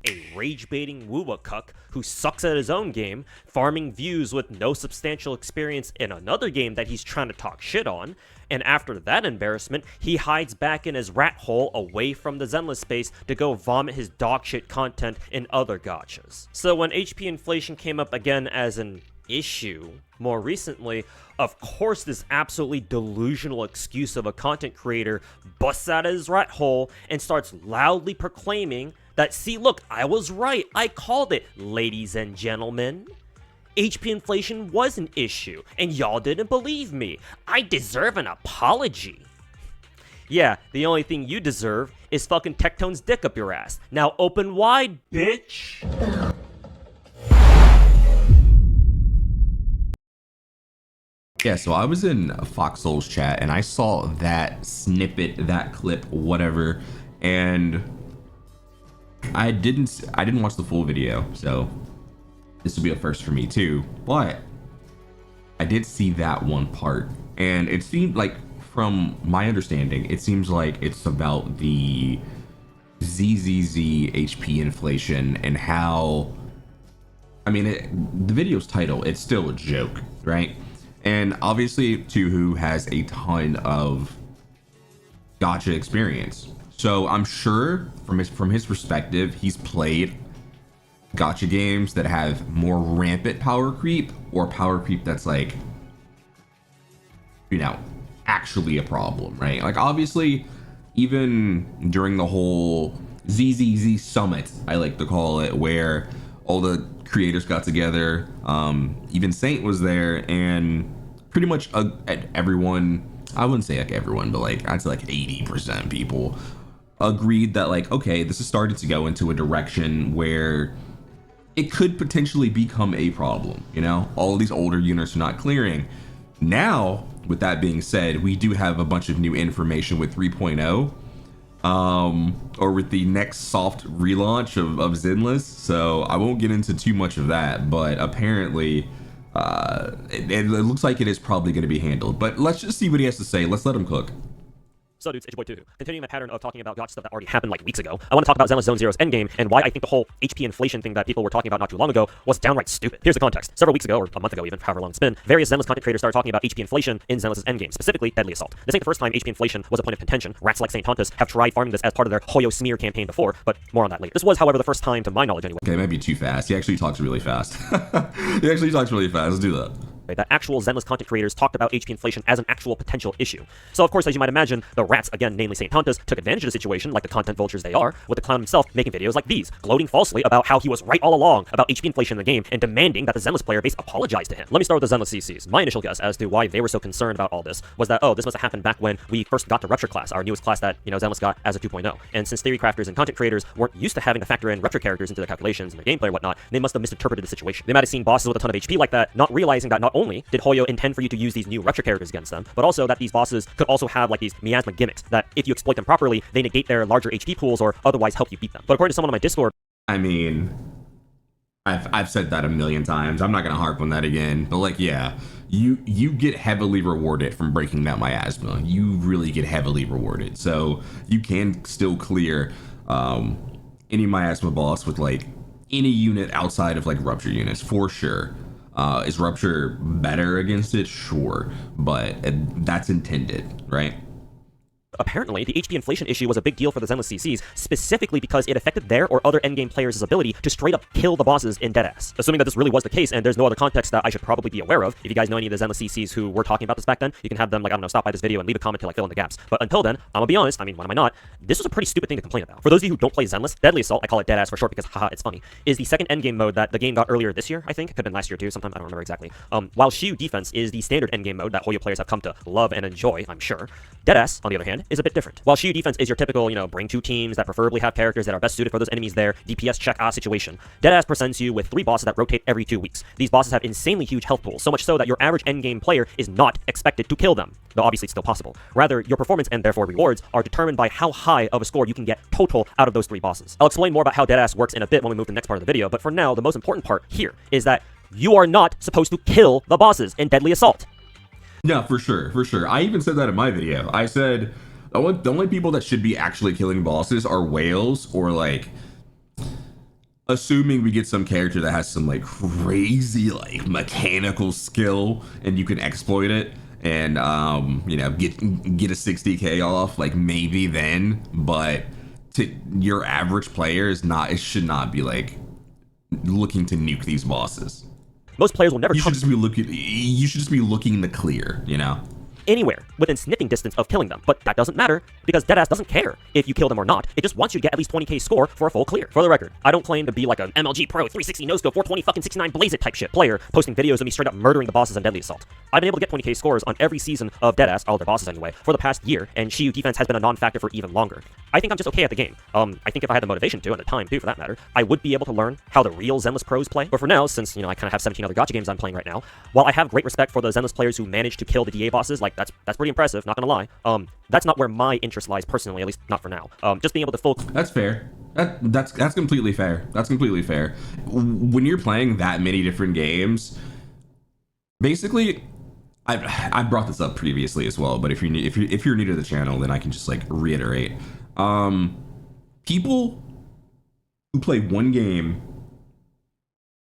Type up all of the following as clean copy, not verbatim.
a rage-baiting woowa cuck who sucks at his own game, farming views with no substantial experience in another game that he's trying to talk shit on, and after that embarrassment, he hides back in his rat hole away from the Zenless space to go vomit his dogshit content in other gachas. So when HP inflation came up again as an issue more recently, of course this absolutely delusional excuse of a content creator busts out of his rat hole and starts loudly proclaiming that, see, look, I was right, I called it, ladies and gentlemen. HP inflation was an issue, and y'all didn't believe me. I deserve an apology. Yeah, the only thing you deserve is fucking Tectone's dick up your ass. Now open wide, bitch. Yeah, so I was in Foxhole's chat and I saw that snippet, that clip, whatever, and I didn't watch the full video, so this will be a first for me too. But I did see that one part, and it seemed like, from my understanding, it seems like it's about the ZZZ HP inflation and how, I mean, the video's title, it's still a joke, right? And obviously Tuhu has a ton of gacha experience. So I'm sure from his perspective, he's played gacha games that have more rampant power creep, or power creep that's like, you know, actually a problem, right? Like obviously, even during the whole ZZZ summit, I like to call it, where all the creators got together, even Saint was there, and pretty much everyone, I wouldn't say like everyone, but like I'd say like 80% people agreed that like, okay, this has started to go into a direction where it could potentially become a problem. You know, all of these older units are not clearing. Now, with that being said, we do have a bunch of new information with 3.0, or with the next soft relaunch of Zenless. So I won't get into too much of that, but apparently it looks like it is probably going to be handled. But let's just see what he has to say. Let's let him cook. So dudes, it's your boy Tuhu. Continuing my pattern of talking about gacha stuff that already happened like weeks ago, I want to talk about Zenless Zone Zero's endgame and why I think the whole HP inflation thing that people were talking about not too long ago was downright stupid. Here's the context. Several weeks ago, or a month ago even, however long it's been, various Zenless content creators started talking about HP inflation in Zenless' endgame, specifically Deadly Assault. This ain't the first time HP inflation was a point of contention. Rats like St. Tontus have tried farming this as part of their Hoyo smear campaign before, but more on that later. This was, however, the first time, to my knowledge anyway. Okay, maybe too fast. He actually talks really fast. He actually talks really fast. Let's do that. Right, that actual Zenless content creators talked about HP inflation as an actual potential issue. So of course, as you might imagine, the rats, again, namely St. Tontus, took advantage of the situation, like the content vultures they are, with the clown himself making videos like these, gloating falsely about how he was right all along about HP inflation in the game, and demanding that the Zenless player base apologize to him. Let me start with the Zenless CCs. My initial guess as to why they were so concerned about all this was that, oh, this must have happened back when we first got to Rupture class, our newest class that, you know, Zenless got as a 2.0. And since theory crafters and content creators weren't used to having to factor in Rupture characters into their calculations and their gameplay and whatnot, they must have misinterpreted the situation. They might have seen bosses with a ton of HP like that, not realizing that not only did Hoyo intend for you to use these new Rupture characters against them, but also that these bosses could also have like these miasma gimmicks that if you exploit them properly, they negate their larger HP pools or otherwise help you beat them. But according to someone on my Discord, I mean, I've said that a million times. I'm not gonna harp on that again. But like, yeah, you get heavily rewarded from breaking that miasma. You really get heavily rewarded. So you can still clear any miasma boss with like any unit outside of like Rupture units for sure. Is Rupture better against it? Sure, but that's intended, right? apparently, the HP inflation issue was a big deal for the Zenless CCs, specifically because it affected their or other endgame players' ability to straight up kill the bosses in Deadass. Assuming that this really was the case, and there's no other context that I should probably be aware of, if you guys know any of the Zenless CCs who were talking about this back then, you can have them, like, I don't know, stop by this video and leave a comment to, like, fill in the gaps. But until then, I'm gonna be honest, I mean, when am I not, this was a pretty stupid thing to complain about. For those of you who don't play Zenless, Deadly Assault, I call it Deadass for short because, haha, it's funny, is the second endgame mode that the game got earlier this year, I think. Could have been last year too, sometime, I don't remember exactly. While Shiyu Defense is the standard endgame mode that Hoyo players have come to love and enjoy, I'm sure, Deadass, on the other hand, is a bit different. While Shiyu Defense is your typical, you know, bring two teams that preferably have characters that are best suited for those enemies there, DPS check situation, Deadass presents you with 3 bosses that rotate every 2 weeks. These bosses have insanely huge health pools, so much so that your average endgame player is not expected to kill them, though obviously it's still possible. Rather, your performance and therefore rewards are determined by how high of a score you can get total out of those 3 bosses. I'll explain more about how Deadass works in a bit when we move to the next part of the video, but for now, the most important part here is that you are not supposed to kill the bosses in Deadly Assault. Yeah, for sure, for sure. I even said that in my video. I said the only people that should be actually killing bosses are whales or like assuming we get some character that has some like crazy like mechanical skill and you can exploit it and you know, get a 60k off, like maybe then, but to your average player it should not be like looking to nuke these bosses. Most players will never You come should just be looking in the clear, you know? anywhere within sniffing distance of killing them, but that doesn't matter because Deadass doesn't care if you kill them or not. It just wants you to get at least 20k score for a full clear. For the record, I don't claim to be like an MLG Pro 360 no scope 420 fucking 69 blaze it type shit player posting videos of me straight up murdering the bosses on Deadly Assault. I've been able to get 20k scores on every season of Deadass, all their bosses anyway, for the past year, and Shiyu defense has been a non-factor for even longer. I think I'm just okay at the game. I think if I had the motivation to, and the time too for that matter, I would be able to learn how the real Zenless pros play. But for now, since, you know, I kind of have 17 other Gacha games I'm playing right now, while I have great respect for the Zenless players who manage to kill the DA bosses, like that's pretty impressive, not gonna lie. That's not where my interest lies personally, at least not for now. Just being able to focus. That's fair. That's completely fair. That's completely fair. When you're playing that many different games, basically, I brought this up previously as well. But if you're new to the channel, then I can just like reiterate. People who play one game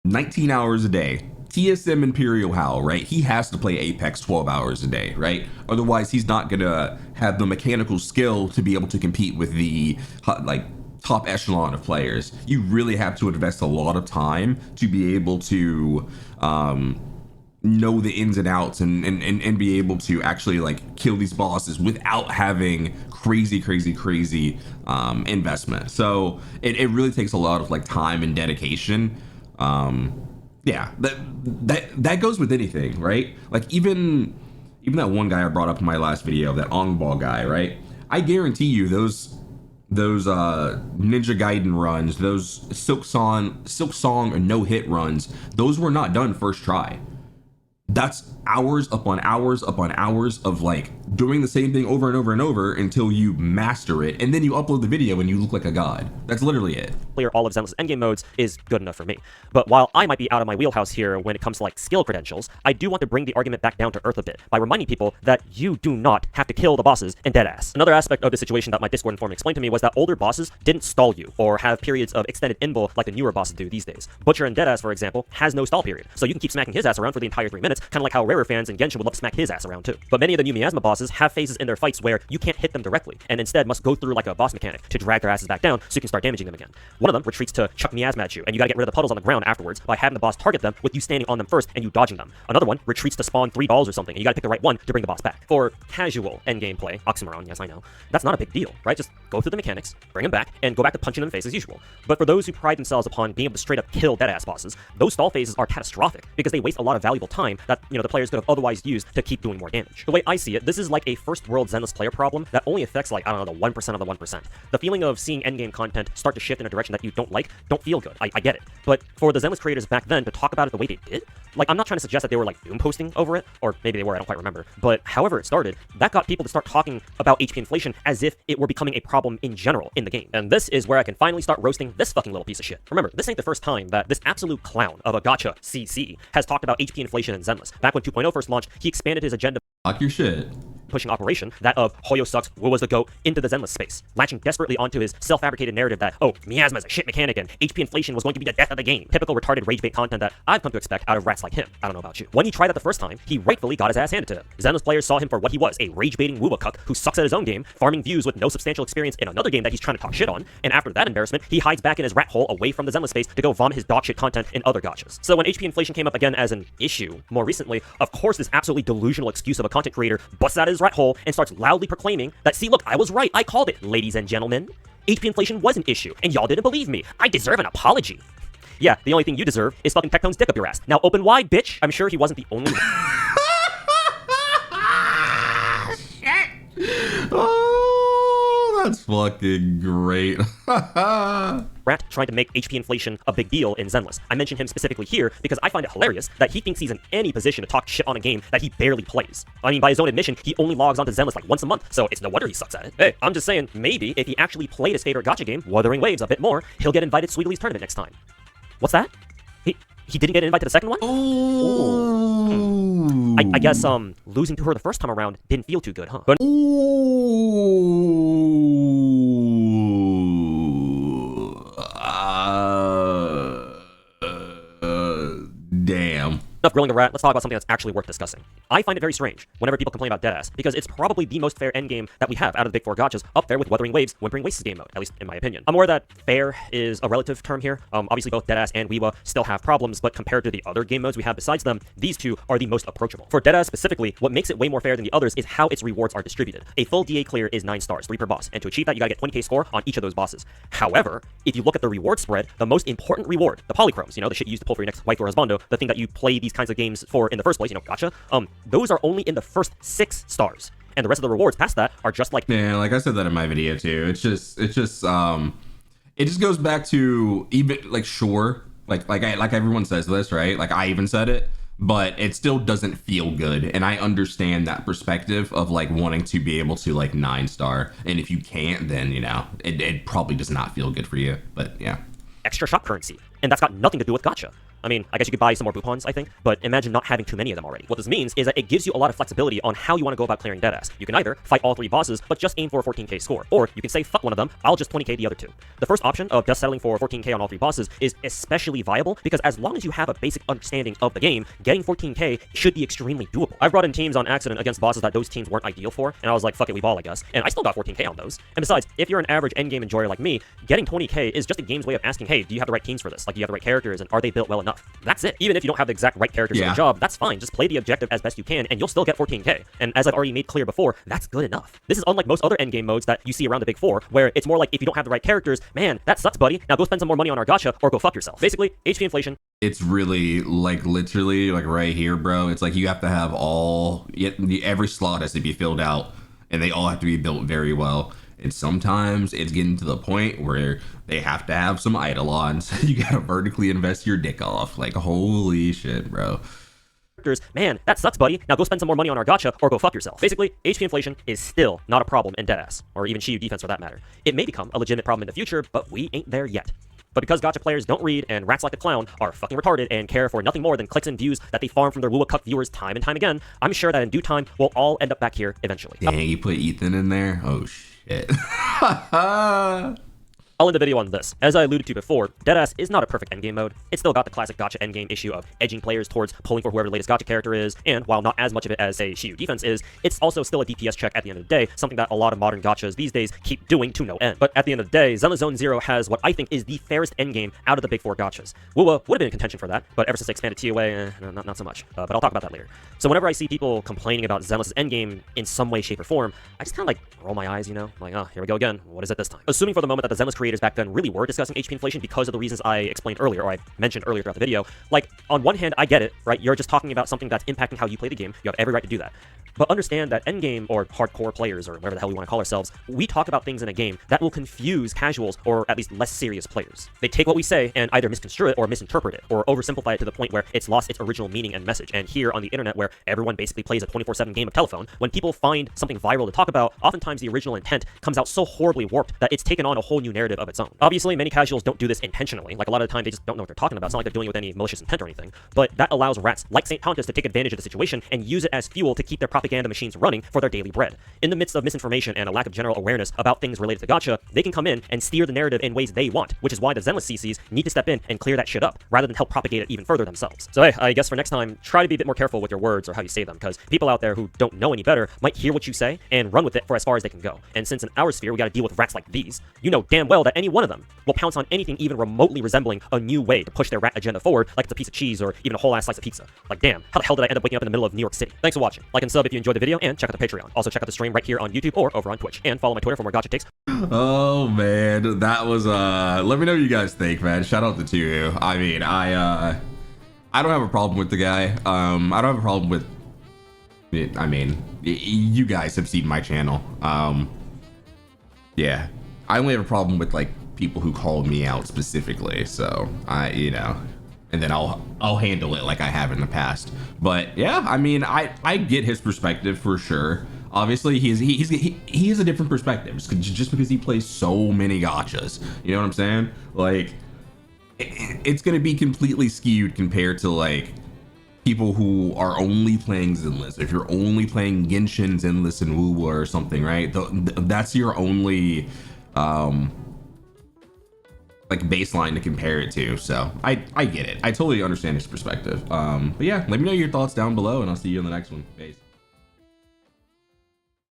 19 hours a day. TSM Imperial Howl, right? He has to play Apex 12 hours a day, right? Otherwise, he's not gonna have the mechanical skill to be able to compete with the like top echelon of players. You really have to invest a lot of time to be able to know the ins and outs and be able to actually like kill these bosses without having crazy investment. So it really takes a lot of like time and dedication. Yeah, that goes with anything, right? Like even that one guy I brought up in my last video, that Ongball guy, right? I guarantee you those Ninja Gaiden runs, those Silk Song no hit runs, those were not done first try. That's hours upon hours upon hours of like doing the same thing over and over and over until you master it, and then you upload the video and you look like a god. That's literally it. Clear all of Zenless endgame modes is good enough for me. But while I might be out of my wheelhouse here when it comes to like skill credentials, I do want to bring the argument back down to earth a bit by reminding people that you do not have to kill the bosses in Deadass. Another aspect of the situation that my Discord informant explained to me was that older bosses didn't stall you or have periods of extended invo like the newer bosses do these days. Butcher in Deadass, for example, has no stall period, so you can keep smacking his ass around for the entire 3 minutes, kind of like how rarer fans in Genshin would love to smack his ass around too. But many of the new Miasma bosses have phases in their fights where you can't hit them directly, and instead must go through like a boss mechanic to drag their asses back down so you can start damaging them again. One of them retreats to chuck Miasma at you, and you gotta get rid of the puddles on the ground afterwards by having the boss target them with you standing on them first and you dodging them. Another one retreats to spawn 3 dolls or something, and you gotta pick the right one to bring the boss back. For casual endgame play, oxymoron, yes I know, that's not a big deal, right? Just go through the mechanics, bring them back, and go back to punching them in the face as usual. But for those who pride themselves upon being able to straight up kill Deadass bosses, those stall phases are catastrophic because they waste a lot of valuable time that, you know, the players could have otherwise used to keep doing more damage. The way I see it, this is like a first world Zenless player problem that only affects like, I don't know, the 1% of the 1%. The feeling of seeing endgame content start to shift in a direction that you don't feel good. I get it. But for the Zenless creators back then to talk about it the way they did, like, I'm not trying to suggest that they were like doom posting over it, or maybe they were, I don't quite remember. But however it started, that got people to start talking about HP inflation as if it were becoming a problem in general in the game. And this is where I can finally start roasting this fucking little piece of shit. Remember, this ain't the first time that this absolute clown of a Gacha CC has talked about HP inflation in Zenless. Back when 2.0 first launched, he expanded his agenda Talk your shit. pushing operation, that of Hoyo sucks, Wu was the GOAT, into the Zenless space, latching desperately onto his self-fabricated narrative that, oh, Miasma is a shit mechanic and HP inflation was going to be the death of the game. Typical retarded rage bait content that I've come to expect out of rats like him. I don't know about you. When he tried that the first time, he rightfully got his ass handed to him. Zenless players saw him for what he was, a rage baiting wooba cuck who sucks at his own game, farming views with no substantial experience in another game that he's trying to talk shit on, and after that embarrassment, he hides back in his rat hole away from the Zenless space to go vomit his dog shit content in other gachas. So when HP inflation came up again as an issue more recently, of course this absolutely delusional excuse of a content creator busts out of his rat hole and starts loudly proclaiming that, see, look, I was right, I called it, ladies and gentlemen. HP inflation was an issue, and y'all didn't believe me. I deserve an apology. Yeah, the only thing you deserve is fucking Tectone's dick up your ass. Now open wide, bitch. I'm sure he wasn't the only one. Shit. Oh, that's fucking great. Rat trying to make HP inflation a big deal in Zenless. I mention him specifically here because I find it hilarious that he thinks he's in any position to talk shit on a game that he barely plays. I mean, by his own admission, he only logs onto Zenless like once a month, so it's no wonder he sucks at it. Hey, I'm just saying, maybe if he actually played his favorite gacha game, Wuthering Waves, a bit more, he'll get invited to Sweetly's tournament next time. What's that? He didn't get invited to the second one? Ooh. I guess losing to her the first time around didn't feel too good, huh? But Ooh. Enough grilling the rat, let's talk about something that's actually worth discussing. I find it very strange whenever people complain about Deadass, because it's probably the most fair endgame that we have out of the big four gachas, up there with Wuthering Waves, Whimpering Wastes game mode, at least in my opinion. I'm aware that fair is a relative term here. Obviously both Deadass and Weewa still have problems, but compared to the other game modes we have besides them, these two are the most approachable. For Deadass specifically, what makes it way more fair than the others is how its rewards are distributed. A full DA clear is 9 stars, 3 per boss, and to achieve that you gotta get 20k score on each of those bosses. However, if you look at the reward spread, the most important reward, the polychromes, the shit you use to pull for your next wife or husbando, the thing that you play these kinds of games for in the first place, gacha, those are only in the first 6 stars. And the rest of the rewards past that are just like... Yeah, like I said that in my video too. It just goes back to, even like, sure, like everyone says this, right? Like I even said it, but it still doesn't feel good. And I understand that perspective of like wanting to be able to like 9-star. And if you can't, then it probably does not feel good for you. But yeah. Extra shop currency. And that's got nothing to do with gacha. I mean, I guess you could buy some more Boopons, I think, but imagine not having too many of them already. What this means is that it gives you a lot of flexibility on how you want to go about clearing Deadass. You can either fight all 3 bosses, but just aim for a 14k score, or you can say, fuck one of them, I'll just 20k the other 2. The first option of just settling for 14k on all 3 bosses is especially viable, because as long as you have a basic understanding of the game, getting 14k should be extremely doable. I've brought in teams on accident against bosses that those teams weren't ideal for, and I was like, fuck it, we ball, I guess, and I still got 14k on those. And besides, if you're an average endgame enjoyer like me, getting 20k is just a game's way of asking, hey, do you have the right teams for this? Like, do you have the right characters, and are they built well enough? That's it. Even if you don't have the exact right characters for the job, that's fine. Just play the objective as best you can, and you'll still get 14k. And as I've already made clear before, that's good enough. This is unlike most other endgame modes that you see around the big four, where it's more like, if you don't have the right characters, man, that sucks, buddy. Now go spend some more money on our gacha, or go fuck yourself. Basically, HP inflation. It's really like literally like right here, bro. It's like you have to have every slot has to be filled out, and they all have to be built very well. And sometimes it's getting to the point where they have to have some eidolons. You gotta vertically invest your dick off. Like, holy shit, bro. Man, that sucks, buddy. Now go spend some more money on our gacha, or go fuck yourself. Basically, HP inflation is still not a problem in Deadass, or even Shiyu defense for that matter. It may become a legitimate problem in the future, but we ain't there yet. But because gacha players don't read, and rats like the clown are fucking retarded and care for nothing more than clicks and views that they farm from their Wuwa cuck viewers time and time again, I'm sure that in due time, we'll all end up back here eventually. Dang, you put Ethan in there? Oh, shit. I'll end the video on this. As I alluded to before, Deadass is not a perfect endgame mode. It's still got the classic gacha endgame issue of edging players towards pulling for whoever the latest gacha character is, and while not as much of it as, say, Shiyu defense is, it's also still a DPS check at the end of the day, something that a lot of modern gachas these days keep doing to no end. But at the end of the day, Zenless Zone Zero has what I think is the fairest endgame out of the big four gachas. Wuwa would have been in contention for that, but ever since they expanded TOA, not so much. But I'll talk about that later. So whenever I see people complaining about Zenless' endgame in some way, shape, or form, I just kind of like roll my eyes, like, oh, here we go again. What is it this time? Assuming for the moment that the Zenless creators back then really were discussing HP inflation because of the reasons I explained earlier, or I mentioned earlier throughout the video, like, on one hand, I get it, right? You're just talking about something that's impacting how you play the game. You have every right to do that. But understand that endgame, or hardcore players, or whatever the hell we want to call ourselves, we talk about things in a game that will confuse casuals, or at least less serious players. They take what we say and either misconstrue it or misinterpret it, or oversimplify it to the point where it's lost its original meaning and message. And here on the internet, where everyone basically plays a 24/7 game of telephone, when people find something viral to talk about, oftentimes the original intent comes out so horribly warped that it's taken on a whole new narrative of its own. Obviously, many casuals don't do this intentionally. Like, a lot of the time, they just don't know what they're talking about. It's not like they're doing it with any malicious intent or anything. But that allows rats like St. Pontus to take advantage of the situation and use it as fuel to keep their propaganda machines running for their daily bread. In the midst of misinformation and a lack of general awareness about things related to gacha, they can come in and steer the narrative in ways they want, which is why the Zenless CCs need to step in and clear that shit up, rather than help propagate it even further themselves. So hey, I guess for next time, try to be a bit more careful with your words or how you say them, because people out there who don't know any better might hear what you say and run with it for as far as they can go. And since in our sphere we gotta deal with rats like these, you know damn well that any one of them will pounce on anything even remotely resembling a new way to push their rat agenda forward, like it's a piece of cheese or even a whole ass slice of pizza. Like, damn, how the hell did I end up waking up in the middle of New York City? Thanks for watching. Like and sub if you enjoyed the video, and check out the Patreon. Also check out the stream right here on YouTube or over on Twitch, and follow my Twitter for more gacha takes. Oh man, that was let me know what you guys think, man. Shout out to you. I mean, I don't have a problem with the guy. I don't have a problem with it. I mean, you guys have seen my channel. Yeah, I only have a problem with like people who call me out specifically, so and then I'll handle it like I have in the past. But yeah, I mean, I get his perspective for sure. Obviously, he has a different perspective just because he plays so many gachas. You know what I'm saying? Like, it's gonna be completely skewed compared to like people who are only playing Zenless. If you're only playing Genshin, Zenless, and Wuwa or something, right? That's your only like baseline to compare it to. So I get it. I totally understand his perspective. But yeah, let me know your thoughts down below, and I'll see you in the next one. Peace.